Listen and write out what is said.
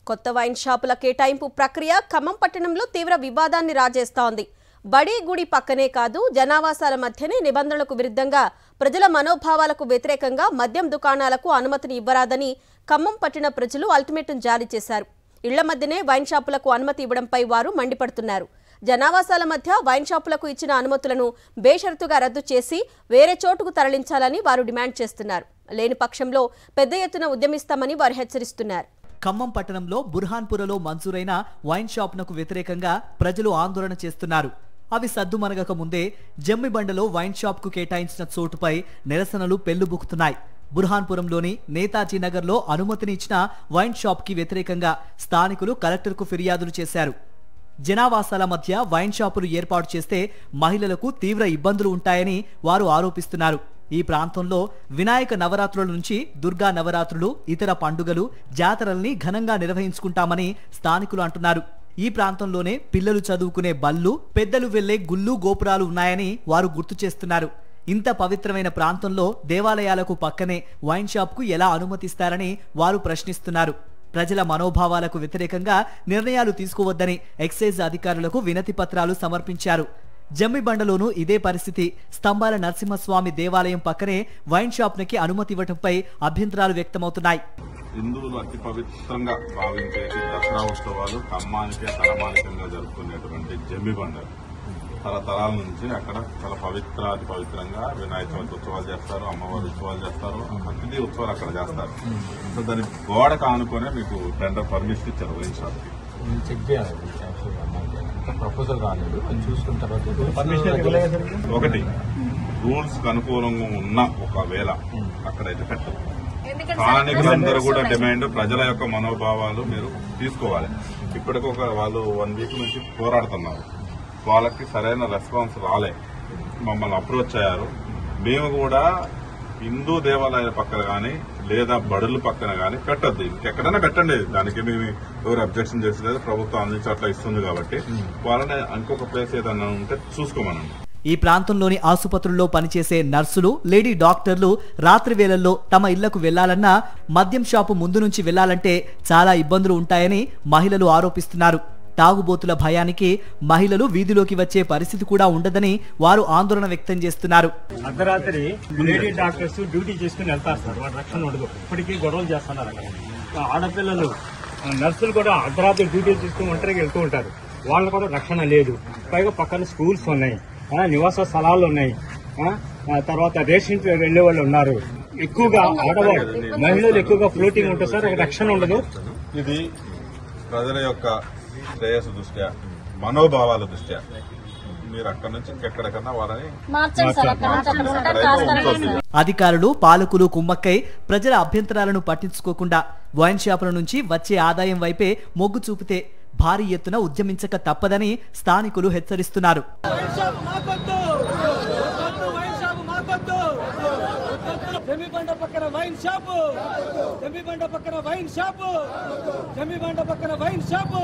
కొత్త వైన్ షాపుల కేటాయింపు ప్రక్రియ ఖమ్మం పట్టణంలో తీవ్ర వివాదాన్ని రాజేస్తోంది. బడి గుడి పక్కనే కాదు, జనావాసాల మధ్యనే నిబంధనలకు విరుద్ధంగా ప్రజల మనోభావాలకు వ్యతిరేకంగా మద్యం దుకాణాలకు అనుమతిని ఇవ్వరాదని ఖమ్మం పట్టణ ప్రజలు అల్టిమేటం జారీ చేశారు. ఇళ్ల మధ్యనే వైన్ షాపులకు అనుమతి ఇవ్వడంపై వారు మండిపడుతున్నారు. జనావాసాల మధ్య వైన్ షాపులకు ఇచ్చిన అనుమతులను బేషరతుగా రద్దు చేసి వేరే చోటుకు తరలించాలని వారు డిమాండ్ చేస్తున్నారు. లేని పక్షంలో పెద్ద ఎత్తున ఉద్యమిస్తామని వారు హెచ్చరిస్తున్నారు. ఖమ్మం పట్టణంలో బుర్హాన్పురలో మంజూరైన వైన్ షాప్నకు వ్యతిరేకంగా ప్రజలు ఆందోళన చేస్తున్నారు. అవి సద్దుమనగక ముందే జమ్మిబండలో వైన్ షాప్కు కేటాయించిన చోటుపై నిరసనలు పెళ్లుబుకుతున్నాయి. బుర్హాన్పురంలోని నేతాజీ నగర్లో అనుమతిని ఇచ్చిన వైన్ షాప్కి వ్యతిరేకంగా స్థానికులు కలెక్టర్కు ఫిర్యాదులు చేశారు. జనావాసాల మధ్య వైన్ షాపులు ఏర్పాటు చేస్తే మహిళలకు తీవ్ర ఇబ్బందులు ఉంటాయని వారు ఆరోపిస్తున్నారు. ఈ ప్రాంతంలో వినాయక నవరాత్రుల నుంచి దుర్గా నవరాత్రులు, ఇతర పండుగలు, జాతరల్ని ఘనంగా నిర్వహించుకుంటామని స్థానికులు అంటున్నారు. ఈ ప్రాంతంలోనే పిల్లలు చదువుకునే బళ్ళు, పెద్దలు వెళ్లే గుళ్ళు, గోపురాలు ఉన్నాయని వారు గుర్తు చేస్తున్నారు. ఇంత పవిత్రమైన ప్రాంతంలో దేవాలయాలకు పక్కనే వైన్ షాప్కు ఎలా అనుమతిస్తారని వారు ప్రశ్నిస్తున్నారు. ప్రజల మనోభావాలకు వ్యతిరేకంగా నిర్ణయాలు తీసుకోవద్దని ఎక్సైజ్ అధికారులకు వినతి పత్రాలు సమర్పించారు. జమ్మిబండలోనూ ఇదే పరిస్థితి. స్తంభాల నరసింహస్వామి దేవాలయం పక్కనే వైన్ షాప్నికి అనుమతి ఇవ్వడంపై అభ్యంతరాలు వ్యక్తమవుతున్నాయి. హిందువులు అతి పవిత్రంగా భావించే దసరా ఉత్సవాలు ఖమ్మానికే తలమానికంగా జరుపుకునేటువంటి జమ్మిబండ తరతరాల నుంచి అక్కడ చాలా అతి పవిత్రంగా వినాయక చవితి ఉత్సవాలు చేస్తారు, అమ్మవారి ఉత్సవాలు చేస్తారు, ప్రతిదీ ఉత్సవాలు అక్కడ చేస్తారు. సో దాని గోడకు ఆనుకునే మీకు టెండర్ పర్మిషన్ ఇచ్చారు వైన్ షాప్కి. చెక్ చేయాలి, ప్రపోజల్ రాలేదు, చూసుకున్న తర్వాత ఒకటి రూల్స్ కు అనుకూలంగా ఉన్న ఒకవేళ అక్కడైతే పెట్టదు. స్థానికులందరూ కూడా డిమాండ్, ప్రజల యొక్క మనోభావాలు మీరు తీసుకోవాలి. ఇప్పటికొక వాళ్ళు 1 వీక్ నుంచి పోరాడుతున్నారు. వాళ్ళకి సరైన రెస్పాన్స్ రాలే, మమ్మల్ని అప్రోచ్ అయ్యారు. మేము కూడా హిందూ దేవాలయాల పక్కన కానీ లేదా బడుల పక్కన కానీ పెట్టద్దు, ఇంకెక్కడైనా పెట్టండి, దానికి మేము ఎవరు అబ్జెక్షన్ చేసలేదు. ప్రభుత్వం అన్ని చోట్ల ఇస్తుంది కాబట్టి వాళ్ళని ఇంకొక ప్లేస్ ఏదన్నా ఉంటే చూసుకోమనండి. ఈ ప్రాంతంలోని ఆసుపత్రుల్లో పనిచేసే నర్సులు, లేడీ డాక్టర్లు రాత్రి వేళల్లో తమ ఇళ్లకు వెళ్లాలన్నా మద్యం షాపు ముందు నుంచి వెళ్లాలంటే చాలా ఇబ్బందులు ఉంటాయని మహిళలు ఆరోపిస్తున్నారు. తాగుబోతుల భయానికి మహిళలు వీధిలోకి వచ్చే పరిస్థితి కూడా ఉండదని వారు ఆందోళన వ్యక్తం చేస్తున్నారు. అర్ధరాత్రి లేడీ డాక్టర్స్ డ్యూటీ చేసుకుని వెళ్తారు సార్, వాళ్ళ రక్షణ ఉండదు. ఇప్పటికీ గొడవలు చేస్తున్నారు. అక్కడ ఆడపిల్లలు, నర్సులు కూడా అర్ధరాత్రి డ్యూటీ చేసుకుని ఒంటరిగా వెళ్తూ ఉంటారు. వాళ్ళకు కూడా రక్షణ లేదు. పైగా పక్కన స్కూల్స్ ఉన్నాయి, నివాస స్థలాలు ఉన్నాయి, తర్వాత రేషన్ వెళ్లే వాళ్ళు ఉన్నారు. ఎక్కువగా ఆడవాళ్ళు, మహిళలు ఎక్కువగా ఫ్లోటింగ్ ఉంటుంది సార్, రక్షణ ఉండదు. ఇది ప్రజల యొక్క శ్రేయస్సు దృష్ట్యా, మనోభావాల దృష్ట్యా మీరు అక్కడ నుంచి ఇంకెక్కడికన్నా వాళ్ళని అధికారులు, పాలకులు కుమ్మక్కై ప్రజల అభ్యంతరాలను పట్టించుకోకుండా వైన్ షాపుల నుంచి వచ్చే ఆదాయం వైపే మొగ్గు చూపితే భారీ ఎత్తున ఉద్యమించక తప్పదని స్థానికులు హెచ్చరిస్తున్నారు. జమ్మిబండ పక్కన వైన్ షాపు